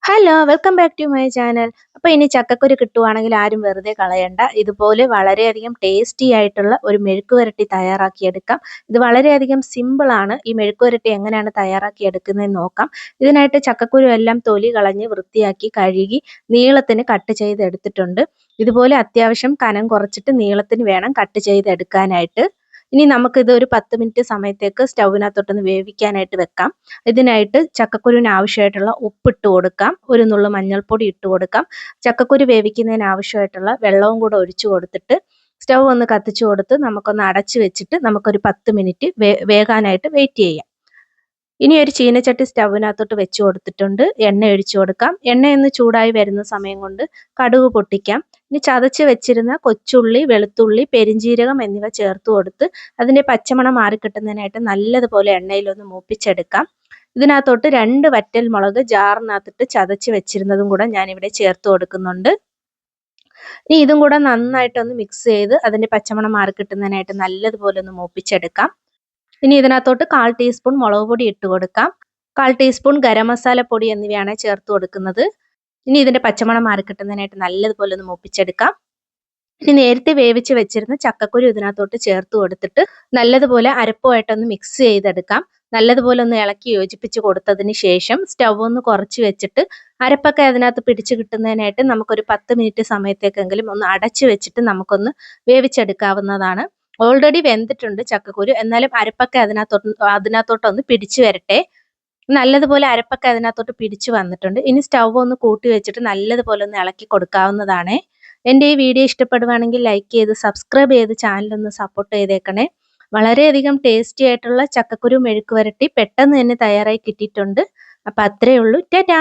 Hello welcome back to my channel. അപ്പോൾ ഇനി ചക്കക്കുരു കിട്ടുവാണെങ്കിൽ ആരും വെറുതെ കളയണ്ട. ഇതുപോലെ വളരെയധികം ടേസ്റ്റി ആയിട്ടുള്ള ഒരു മെഴുക്ക് പുരട്ടി തയ്യാറാക്കിയെടുക്കാം. ഇത് വളരെയധികം സിമ്പിളാണ്. ഈ മെഴുക്ക് പുരട്ടി എങ്ങനെയാണ് തയ്യാറാക്കിയെടുക്കുന്നതെന്ന് നോക്കാം. ഇതിനായിട്ട് ചക്കക്കുരു എല്ലാം തൊലി കളഞ്ഞ് വൃത്തിയാക്കി കഴുകി നീളത്തിന് കട്ട് ചെയ്തെടുത്തിട്ടുണ്ട്. ഇതുപോലെ അത്യാവശ്യം കനം കുറച്ചിട്ട് നീളത്തിന് വേണം കട്ട് ചെയ്തെടുക്കാനായിട്ട്. ഇനി നമുക്കിത് ഒരു 10 മിനിറ്റ് സമയത്തേക്ക് സ്റ്റൗവിനകത്തോട്ടൊന്ന് വേവിക്കാനായിട്ട് വെക്കാം. ഇതിനായിട്ട് ചക്കക്കുരുവിന് ആവശ്യമായിട്ടുള്ള ഉപ്പിട്ട് കൊടുക്കാം. ഒരു നുള്ളു മഞ്ഞൾപ്പൊടി ഇട്ട് കൊടുക്കാം. ചക്കക്കുരു വേവിക്കുന്നതിന് ആവശ്യമായിട്ടുള്ള വെള്ളവും കൂടെ ഒഴിച്ചു കൊടുത്തിട്ട് സ്റ്റൗ ഒന്ന് കത്തിച്ചു കൊടുത്ത് നമുക്കൊന്ന് അടച്ചു വെച്ചിട്ട് നമുക്കൊരു 10 മിനിറ്റ് വേകാനായിട്ട് വെയിറ്റ് ചെയ്യാം. ഇനി ഒരു ചീനച്ചട്ടി സ്റ്റൗവിനകത്തോട്ട് വെച്ച് കൊടുത്തിട്ടുണ്ട്. എണ്ണ ഒഴിച്ചു കൊടുക്കാം. എണ്ണയൊന്ന് ചൂടായി വരുന്ന സമയം കൊണ്ട് കടുക് പൊട്ടിക്കാം. ഇനി ചതച്ച് വെച്ചിരുന്ന കൊച്ചുള്ളി, വെളുത്തുള്ളി, പെരിഞ്ജീരകം എന്നിവ ചേർത്ത് കൊടുത്ത് അതിൻ്റെ പച്ചമണം മാറിക്കിട്ടുന്നതിനായിട്ട് നല്ലതുപോലെ എണ്ണയിലൊന്ന് മൂപ്പിച്ചെടുക്കാം. ഇതിനകത്തോട്ട് 2 വറ്റൽ മുളക് ജാറിനകത്തിട്ട് ചതച്ച് വെച്ചിരുന്നതും കൂടെ ഞാനിവിടെ ചേർത്ത് കൊടുക്കുന്നുണ്ട്. ഇനി ഇതും കൂടെ നന്നായിട്ടൊന്ന് മിക്സ് ചെയ്ത് അതിൻ്റെ പച്ചമണം മാറിക്കിട്ടുന്നതിനായിട്ട് നല്ലതുപോലെ ഒന്ന് മൂപ്പിച്ചെടുക്കാം. ഇനി ഇതിനകത്തോട്ട് 1/4 ടീസ്പൂൺ മുളക് പൊടി ഇട്ട് കൊടുക്കാം. 1/4 ടീസ്പൂൺ ഗരം മസാല പൊടി എന്നിവയാണ് ചേർത്ത് കൊടുക്കുന്നത്. ഇനി ഇതിൻ്റെ പച്ചമണം മാറിക്കിട്ടുന്നതിനായിട്ട് നല്ലതുപോലെ ഒന്ന് മൂപ്പിച്ചെടുക്കാം. ഇനി നേരത്തെ വേവിച്ച് വെച്ചിരുന്ന ചക്കക്കുരു ഇതിനകത്തോട്ട് ചേർത്ത് കൊടുത്തിട്ട് നല്ലതുപോലെ അരപ്പുമായിട്ടൊന്ന് മിക്സ് ചെയ്തെടുക്കാം. നല്ലതുപോലെ ഒന്ന് ഇളക്കി യോജിപ്പിച്ച് കൊടുത്തതിന് ശേഷം സ്റ്റൗ ഒന്ന് കുറച്ച് വെച്ചിട്ട് അരപ്പൊക്കെ അതിനകത്ത് പിടിച്ച് കിട്ടുന്നതിനായിട്ട് നമുക്കൊരു 10 മിനിറ്റ് സമയത്തേക്കെങ്കിലും ഒന്ന് അടച്ചു വെച്ചിട്ട് നമുക്കൊന്ന് വേവിച്ചെടുക്കാവുന്നതാണ്. ഓൾറെഡി വെന്തിട്ടുണ്ട് ചക്കക്കുരു, എന്നാലും അരപ്പൊക്കെ അതിനകത്തോട്ടൊന്ന് പിടിച്ചു വരട്ടെ. നല്ലതുപോലെ അരപ്പൊക്കെ അതിനകത്തോട്ട് പിടിച്ചു വന്നിട്ടുണ്ട്. ഇനി സ്റ്റൗ ഒന്ന് കൂട്ടി വെച്ചിട്ട് നല്ലതുപോലെ ഒന്ന് ഇളക്കി കൊടുക്കാവുന്നതാണ്. എൻ്റെ ഈ വീഡിയോ ഇഷ്ടപ്പെടുവാണെങ്കിൽ ലൈക്ക് ചെയ്ത് സബ്സ്ക്രൈബ് ചെയ്ത് ചാനലൊന്ന് സപ്പോർട്ട് ചെയ്തേക്കണേ. വളരെയധികം ടേസ്റ്റി ആയിട്ടുള്ള ചക്കക്കുരു മെഴുക്ക് പുരട്ടി പെട്ടെന്ന് തന്നെ തയ്യാറായി കിട്ടിയിട്ടുണ്ട്. അപ്പോൾ അത്രയേ ഉള്ളൂ. ടാറ്റാ.